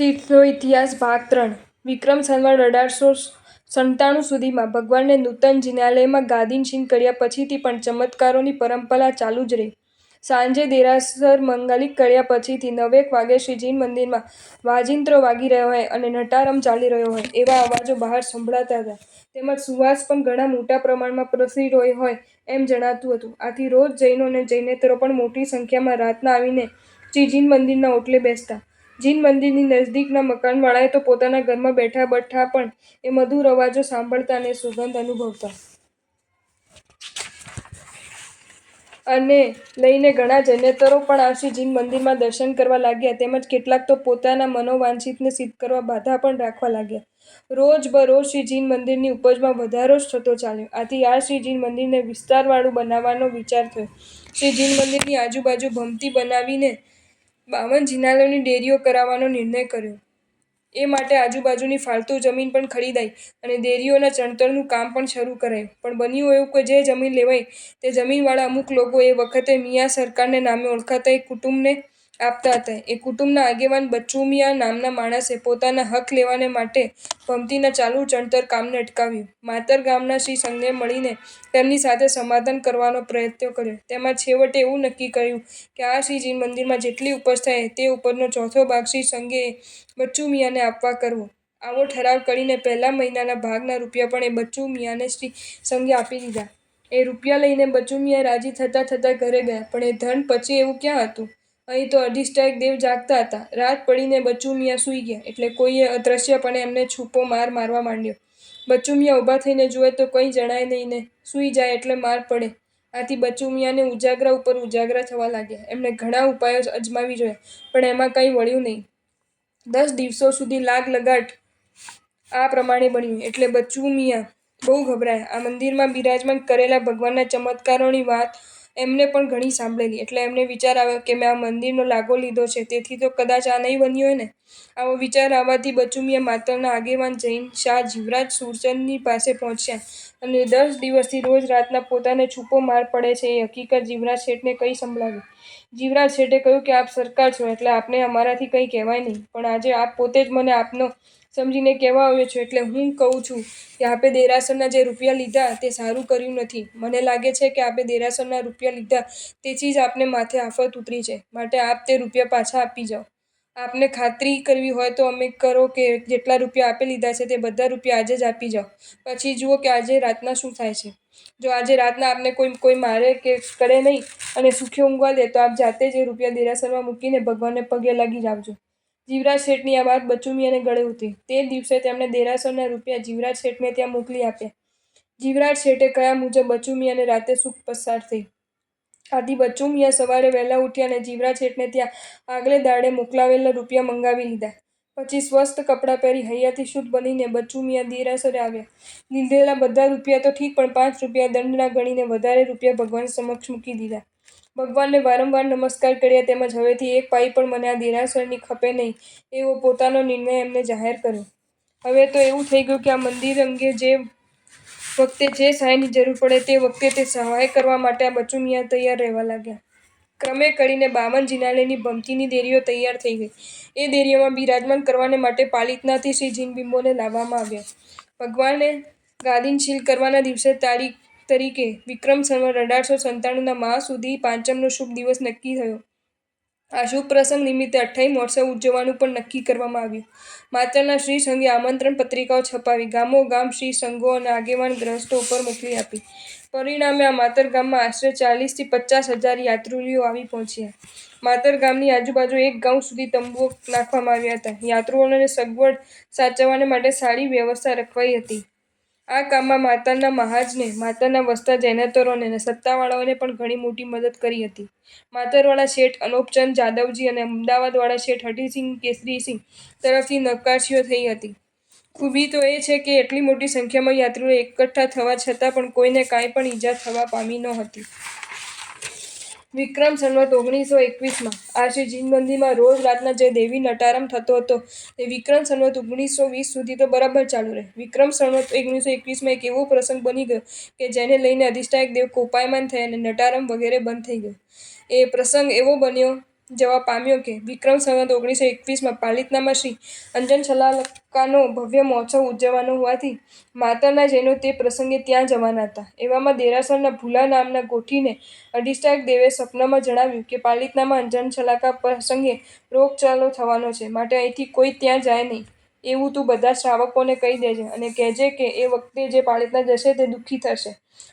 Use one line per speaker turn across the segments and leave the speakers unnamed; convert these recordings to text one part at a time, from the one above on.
તીર્થનો ઇતિહાસ ભાગ 3 વિક્રમ સંવત 1897 સુધીમાં ભગવાનને નૂતન જિનાલયમાં ગાદીનશીન કર્યા પછીથી પણ ચમત્કારોની પરંપરા ચાલુ જ રહી. સાંજે દેરાસર મંગલિક કર્યા પછીથી 9 વાગે શ્રીજી મંદિરમાં વાજિંત્રો વાગી રહ્યા હોય અને નટારમ ચાલી રહ્યો હોય એવા અવાજો બહાર સંભળાતા હતા. તેમજ સુવાસ પણ ઘણા મોટા પ્રમાણમાં પ્રસરી રહ્યો હોય એમ જણાતું હતું. આથી રોજ જૈનો અને જૈનેતરો પણ મોટી સંખ્યામાં રાતના આવીને શ્રીજી મંદિરના ઓટલે બેસતા. જીન મંદિરની નજીકના મકાનવાળાએ તો પોતાના ઘરમાં બેઠા બેઠા પણ એ મધુર અવાજો સાંભળતા અને સુગંધ અનુભવતા. અને લઈને ઘણા જૈનેતરો પણ આ શ્રીજી મંદિરમાં દર્શન કરવા લાગ્યા. તેમજ કેટલાક તો પોતાના મનોવાંછિતને સિદ્ધ કરવા બાધા પણ રાખવા લાગ્યા. રોજ બરોજ શ્રીજી મંદિરની ઉપજમાં વધારો જ થતો ચાલ્યો. આથી આ શ્રીજી મંદિરને વિસ્તારવાળું બનાવવાનો વિચાર થયો. શ્રીજી મંદિરની આજુબાજુ ભમતી બનાવીને 52 જિનાલયોની ડેરીઓ કરાવવાનો નિર્ણય કર્યો. એ માટે આજુબાજુની ફાલતુ જમીન પણ ખરીદાઈ અને ડેરીઓના ચણતરનું કામ પણ શરૂ કરાયું. પણ બન્યું એવું કે જે જમીન લેવાઈ તે જમીનવાળા અમુક લોકો એ વખતે મિયાં સરકારને નામે ઓળખાતા એક કુટુંબને આપતા હતા. એ કુટુંબના આગેવાન બચ્ચુ મિયાં નામના માણસે પોતાના હક લેવાને માટે ભમતીના ચાલુ ચણતર કામને અટકાવ્યું. માતર ગામના શ્રી સંઘે મળીને તેમની સાથે સમાધાન કરવાનો પ્રયત્ન કર્યો. તેમાં છેવટે એવું નક્કી કર્યું કે આ શ્રીજી મંદિરમાં જેટલી ઉપજ થાય તે ઉપજનો ચોથો ભાગ શ્રી સંઘે બચ્ચુ મિયાંને આપવા કરવો. આવો ઠરાવ કરીને પહેલા મહિનાના ભાગના રૂપિયા પણ એ બચ્ચુ મિયાંને શ્રી સંઘે આપી દીધા. એ રૂપિયા લઈને બચ્ચુ મિયાં રાજી થતા ઘરે ગયા. પણ એ ધન પછી એવું ક્યાં હતું? અહીં તો અધિષ્ઠાયક દેવ જાગતા હતા. રાત પડીને બચ્ચુ મિયાં સૂઈ ગયા એટલે કોઈએ અદ્રશ્યપણે એમને છૂપો માર મારવા માંડ્યો. બચ્ચુ મિયાં ઊભા થઈને જુએ તો કંઈ જણાય નહીં ને સૂઈ જાય એટલે માર પડે. આથી બચ્ચુ મિયાંને ઉજાગરા ઉપર ઉજાગરા થવા લાગ્યા. એમણે ઘણા ઉપાયો અજમાવી જોયા પણ એમાં કંઈ વળ્યું નહીં. 10 દિવસો સુધી લાગ લગાટ આ પ્રમાણે બન્યું એટલે બચ્ચુ મિયાં બહુ ગભરાયા. આ મંદિરમાં બિરાજમાન કરેલા ભગવાનના ચમત્કારોની વાત એમને પણ ઘણી સાંભળેલી એટલે એમને વિચાર આવ્યો કે મેં આ મંદિરનો લાગો લીધો છે તેથી તો કદાચ આ નહીં બન્યું હોય ને. આવો વિચાર આવવાથી બચ્ચુ મિયાં માતરના આગેવાન જૈન શાહ જીવરાજ સુરચંદની પાસે પહોંચ્યા અને 10 દિવસથી રોજ રાતના પોતાને છૂપો માર પડે છે એ હકીકત જીવરાજ શેઠને કહી સંભળાવી. જીવરાજ શેઠે કહ્યું કે આપ સરકાર છો એટલે આપને અમારાથી કંઈ કહેવાય નહીં. પણ આજે આપ પોતે જ મને આપનો સમજીને કહેવા આવ્યો છો એટલે હું કહું છું કે આપે દેરાસરના જે રૂપિયા લીધા તે સારું કર્યું નથી. મને લાગે છે કે આપે દેરાસરના રૂપિયા લીધા તેથી જ આપને માથે આફત ઉતરી છે. માટે આપ તે રૂપિયા પાછા આપી જાઓ. આપને ખાતરી કરવી હોય તો અમે કરો કે જેટલા રૂપિયા આપે લીધા છે તે બધા રૂપિયા આજે જ આપી જાઓ. પછી જુઓ કે આજે રાતના શું થાય છે. જો આજે રાતના આપને કોઈ મારે કે કરે નહીં અને સુખી ઊંઘવા દે તો આપ જાતે જ એ રૂપિયા દેરાસરમાં મૂકીને ભગવાનને પગે લાગી જાવજો. જીવરાજ શેઠની આ વાત બચ્ચુ મિયાંને ગળે ઉતરી. તે દિવસે તેમણે દેરાસરના રૂપિયા જીવરાજ શેઠને ત્યાં મોકલી આપ્યા. જીવરાજ શેઠે કહ્યા મુજબ બચ્ચુ મિયાંને રાતે સુખ પસાર થઈ. આથી બચ્ચુ મિયાં સવારે વહેલા ઉઠ્યા અને જીવરાજ શેઠને ત્યાં આગલે દાડે મોકલાવેલા રૂપિયા મંગાવી લીધા. પછી સ્વસ્થ કપડાં પહેરી હૈયાથી શુદ્ધ બનીને બચ્ચુ મિયાં દેરાસરે આવ્યા. લીધેલા બધા રૂપિયા તો ઠીક પણ 5 રૂપિયા દંડના ગણીને વધારે રૂપિયા ભગવાન સમક્ષ મૂકી દીધા. ભગવાનને વારંવાર નમસ્કાર કર્યા તેમજ હવેથી એક પાઈ પણ મને આ દેરાસરની ખપે નહીં એવો પોતાનો નિર્ણય એમને જાહેર કર્યો. હવે તો એવું થઈ ગયું કે આ મંદિર અંગે જે વખતે જે સહાયની જરૂર પડે તે વખતે તે સહાય કરવા માટે આ બચ્ચુ મિયાં તૈયાર રહેવા લાગ્યા. ક્રમે કરીને 52 જિનાલયની ભમતીની ડેરીઓ તૈયાર થઈ ગઈ. એ ડેરીઓમાં બિરાજમાન કરવાને માટે પાલિતાનાથી શ્રી જીનબિંબોને લાવવામાં આવ્યા. ભગવાને ગાદીનશીલ કરવાના દિવસે તરીકે વિક્રમ સંવત 1897ના માહ સુદી પાંચમનો શુભ દિવસ નક્કી થયો. આ શુભ પ્રસંગ નિમિત્તે 28 મહોત્સવ ઉજવવાનું પણ નક્કી કરવામાં આવ્યું. માતરના શ્રી સંઘે આમંત્રણ પત્રિકાઓ છપાવી ગામોગામ શ્રી સંઘો અને આગેવાન ગ્રસ્તો ઉપર મોકલી આપી. પરિણામે આ માતર ગામમાં આશરે 40 થી 50 હજાર યાત્રીઓ આવી પહોંચ્યા. માતર ગામની આજુબાજુ 1 ગાંવ સુધી તંબુઓ નાખવામાં આવ્યા હતા. યાત્રીઓને સગવડ સાચવવાને માટે સારી વ્યવસ્થા રખવાઈ હતી. આ કામમાં માતરના મહાજને માતરના વસતા જૈનેતરોને અને સત્તાવાળાઓએ પણ ઘણી મોટી મદદ કરી હતી. માતરવાળા શેઠ અનોપચંદ જાદવજી અને અમદાવાદવાળા શેઠ હરિસિંહ કેસરીસિંહ તરફથી નક્કાશીઓ થઈ હતી. ખૂબી તો એ છે કે એટલી મોટી સંખ્યામાં યાત્રીઓ એકઠા થવા છતાં પણ કોઈને કાંઈ પણ ઈજા થવા પામી નહોતી. વિક્રમ સંવત 1921માં આ શ્રીજી મંદિરમાં રોજ રાતના જે દેવી નટારમ થતો હતો તે વિક્રમ સંવત 1920 સુધી તો બરાબર ચાલુ રહ્યો. વિક્રમ સંવત 1921માં એક એવો પ્રસંગ બની ગયો કે જેને લઈને અધિષ્ઠાયક દેવ કોપાયમાન થયા અને નટારમ વગેરે બંધ થઈ ગયું. એ પ્રસંગ એવો બન્યો જવા પામ્યો કે વિક્રમ સંવત 1921માં પાલિતાણામાં શ્રી અંજન છલાકાનો ભવ્ય મહોત્સવ ઉજવવાનો હોવાથી માતરના જૈનો તે પ્રસંગે ત્યાં જવાના હતા. એવામાં દેરાસરના ભૂલા નામના ગોઠીને અધિષ્ઠાયક દેવે સ્વપ્નમાં જણાવ્યું કે પાલિતાણામાં અંજન છલાકા પ્રસંગે રોગચાળો થવાનો છે, માટે અહીંથી કોઈ ત્યાં જાય નહીં એવું તું બધા શ્રાવકોને કહી દેજે અને કહેજે કે એ વખતે જે પાલિતાણા જશે તે દુઃખી થશે.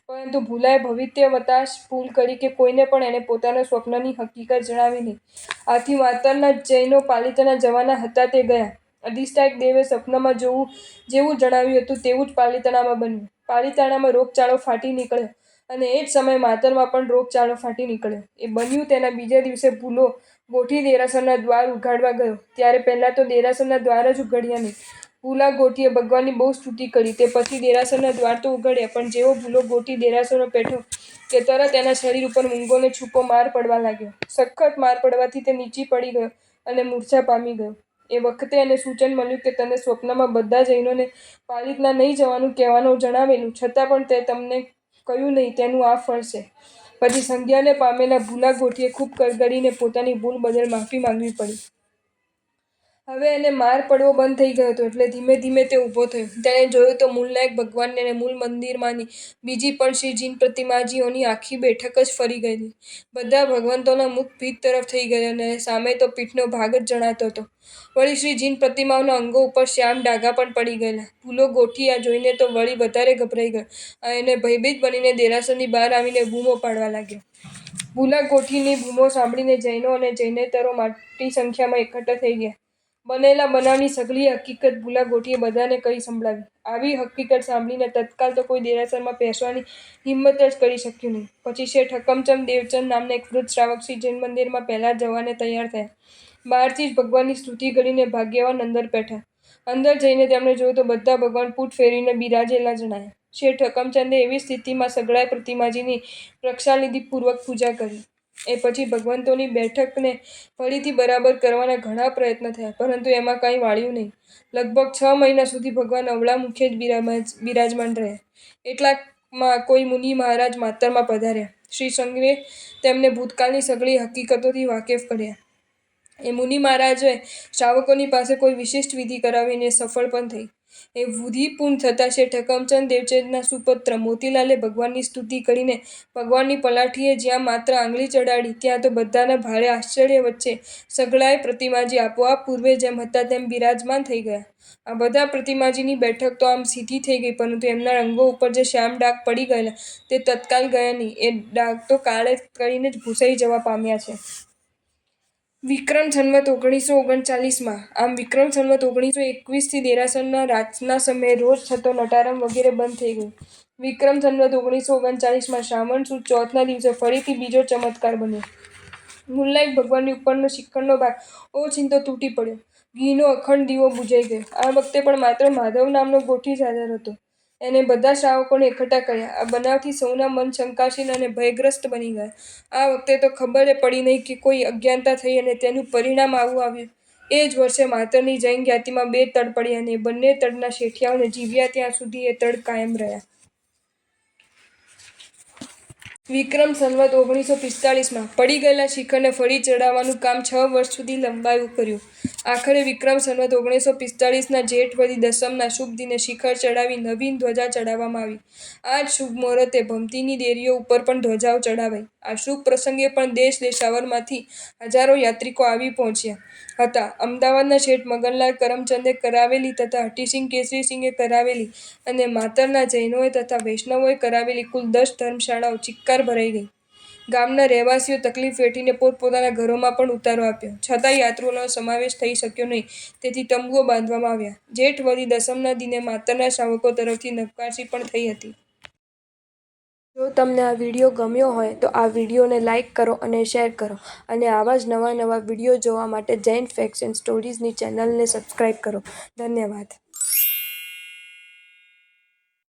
પરંતુ ભૂલાએ ભવિત્યવતાશ ભૂલ કરી કે કોઈને પણ એને પોતાના સ્વપ્નની હકીકત જણાવી નહીં. આથી માતરના જૈનો પાલિતાણા જવાના હતા તે ગયા. અધિષ્ઠાયક દેવે સ્વપ્નમાં જેવું જણાવ્યું હતું તેવું જ પાલિતાણામાં બન્યું. પાલિતાણામાં રોગચાળો ફાટી નીકળ્યો અને એ જ સમયે માતરમાં પણ રોગચાળો ફાટી નીકળ્યો. એ બન્યું તેના બીજા દિવસે ભૂલો ગોઠી દેરાસરના દ્વાર ઉઘાડવા ગયો ત્યારે પહેલાં તો દેરાસરના દ્વાર જ ઉઘડ્યા નહીં. ભૂલા ગોઠીએ ભગવાનની બહુ સ્તુતિ કરી. તે પછી દેરાસરના દ્વાર તો ઉઘડ્યા, પણ જેવો ભૂલો ગોઠી દેરાસરમાં બેઠો કે તરત એના શરીર ઉપર મૂંગોને છૂપો માર પડવા લાગ્યો. સખત માર પડવાથી તે નીચી પડી ગયો અને મૂર્છા પામી ગયો. એ વખતે એને સૂચન મળ્યું કે તને સ્વપ્નમાં બધા જૈનોને પાલિતાણા નહીં જવાનું કહેવાનું જણાવેલું, છતાં પણ તે તમને કહ્યું નહીં તેનું આ ફળ છે. પછી સંધ્યાને પામેલા ભૂલા ગોઠીએ ખૂબ કરગડીને પોતાની ભૂલ બદલ માફી માંગવી પડી. હવે એને માર પડવો બંધ થઈ ગયો હતો એટલે ધીમે ધીમે તે ઊભો થયો. તેણે જોયું તો મૂલનાયક ભગવાનની અને મૂળ મંદિરમાંની બીજી પણ શ્રી જીન પ્રતિમાજીઓની આખી બેઠક જ ફરી ગયેલી. બધા ભગવંતોના મુખ ભીત તરફ થઈ ગયા અને સામે તો પીઠનો ભાગ જ જણાતો હતો. વળી શ્રી જીન પ્રતિમાઓના અંગો ઉપર શ્યામ ડાઘા પણ પડી ગયેલા. ભૂલો ગોઠી આ જોઈને તો વળી વધારે ગભરાઈ ગયો અને ભયભીત બનીને દેરાસરની બહાર આવીને બૂમો પાડવા લાગ્યો. ભૂલા ગોઠીની બૂમો સાંભળીને જૈનો અને જૈનેતરો મોટી સંખ્યામાં એકઠા થઈ ગયા. બનેલા બનાવની સઘળી હકીકત ભૂલા ગોઠીએ બધાને કહી સંભળાવી. આવી હકીકત સાંભળીને તત્કાલ તો કોઈ દેરાસરમાં પેસવાની હિંમત જ કરી શક્યું નહીં. પછી શેઠ હકમચંદ દેવચંદ નામના એક વૃદ્ધ શ્રાવક શ્રી જૈન મંદિરમાં પહેલાં જવાને તૈયાર થયા. બહારથી જ ભગવાનની સ્તુતિ કરીને ભાગ્યવાન અંદર બેઠા. અંદર જઈને તેમણે જોયું તો બધા ભગવાન પૂઠ ફેરવીને બિરાજેલા જણાયા. શેઠ હકમચંદે એવી સ્થિતિમાં સઘળાય પ્રતિમાજીની પ્રક્ષાલનિધિપૂર્વક પૂજા કરી. એ પછી ભગવંતોની બેઠકને ફરીથી બરાબર કરવાના ઘણા પ્રયત્ન થયા, પરંતુ એમાં કંઈ વાળ્યું નહીં. લગભગ 6 મહિના સુધી ભગવાન અવળા મુખે જ બિરાજમાન રહ્યા. એટલામાં કોઈ મુનિ મહારાજ માતરમાં પધાર્યા. શ્રી સંઘે તેમને ભૂતકાળની સઘળી હકીકતોથી વાકેફ કર્યા. એ મુનિ મહારાજે શ્રાવકોની પાસે કોઈ વિશિષ્ટ વિધિ કરાવીને સફળ પણ થઈ. એ વિધિ પૂર્ણ થતાં શેઠ હકમચંદ દેવચંદના સુપુત્ર મોતીલાલે ભગવાનની સ્તુતિ કરીને ભગવાનની પલાઠીએ જ્યાં માત્ર આંગળી ચડાડી ત્યાં તો બધાના ભારે આશ્ચર્ય વચ્ચે સઘળાય પ્રતિમાજી આપોઆપ પૂર્વે જેમ હતા તેમ બિરાજમાન થઈ ગયા. આ બધા પ્રતિમાજીની બેઠક તો આમ સીધી થઈ ગઈ, પરંતુ એમના અંગો ઉપર જે શ્યામ ડાઘ પડી ગયેલા તે તત્કાલ ગયા નહીં. એ ડાઘ તો કાળે કરીને જ ભૂસાઈ જવા પામ્યા છે. વિક્રમ સંવત 1939માં આમ વિક્રમ સંવત 1921થી દેરાસરના રાતના સમયે રોજ થતો નટારમ વગેરે બંધ થઈ ગયો. વિક્રમ સંવત 1939માં શ્રાવણ સુદ ચોથના દિવસે ફરીથી બીજો ચમત્કાર બન્યો. મૂલનાયક ભગવાનની ઉપરનો શિખરનો ભાગ ઓચિંતો તૂટી પડ્યો. ઘીનો અખંડ દીવો બુઝાઈ ગયો. આ વખતે પણ માત્ર માધવ નામનો ગોઠી જ હાજર હતો. એને બધા શ્રાવકોને એકઠા કર્યા. આ બનાવથી સૌના મન શંકાશીલ અને ભયગ્રસ્ત બની ગયા. આ વખતે તો ખબરે પડી નહીં કે કોઈ અજ્ઞાનતા થઈ અને તેનું પરિણામ આવું આવ્યું. એ જ વર્ષે માતરની જૈન જ્ઞાતિમાં 2 તડ પડ્યા અને બંને તડના શેઠિયાઓને જીવ્યા ત્યાં સુધી એ તડ કાયમ રહ્યા. વિક્રમ સંવત 1945માં પડી ગયેલા શિખરને ફરી ચડાવવાનું કામ 6 વર્ષ સુધી લંબાયું કર્યું. આખરે વિક્રમ સંવત 1945ના જેઠ વદી દસમના શુભ દિને શિખર ચડાવી નવીન ધ્વજા ચડાવવામાં આવી. આ જ શુભ મુહૂર્તે ભમતીની દેરીઓ ઉપર પણ ધ્વજાઓ ચડાવાઈ. આ શુભ પ્રસંગે પણ દેશ દેશાવરમાંથી હજારો યાત્રિકો આવી પહોંચ્યા હતા. અમદાવાદના શેઠ મગનલાલ કરમચંદે કરાવેલી તથા હઠીસિંહ કેસરીસિંહે કરાવેલી અને માતરના જૈનોએ તથા વૈષ્ણવોએ કરાવેલી કુલ 10 ધર્મશાળાઓ ચિક્કાર ભરાઈ ગઈ. ગામના રહેવાસીઓ તકલીફ વેઠીને પોતપોતાના ઘરોમાં પણ ઉતારો આપ્યો, છતાં યાત્રુઓનો સમાવેશ થઈ શક્યો નહીં. તેથી તંબુઓ બાંધવામાં આવ્યા. જેઠ વદી દસમના દિને માતરના શ્રાવકો તરફથી નવકાશી પણ થઈ હતી. જો તમને આ વિડીયો ગમ્યો હોય તો આ વિડીયોને લાઇક કરો અને શેર કરો અને આવા જ નવા વિડીયો જોવા માટે જૈન ફેક્ટ્સ એન્ડ સ્ટોરીઝની ચેનલને સબસ્ક્રાઈબ કરો. ધન્યવાદ.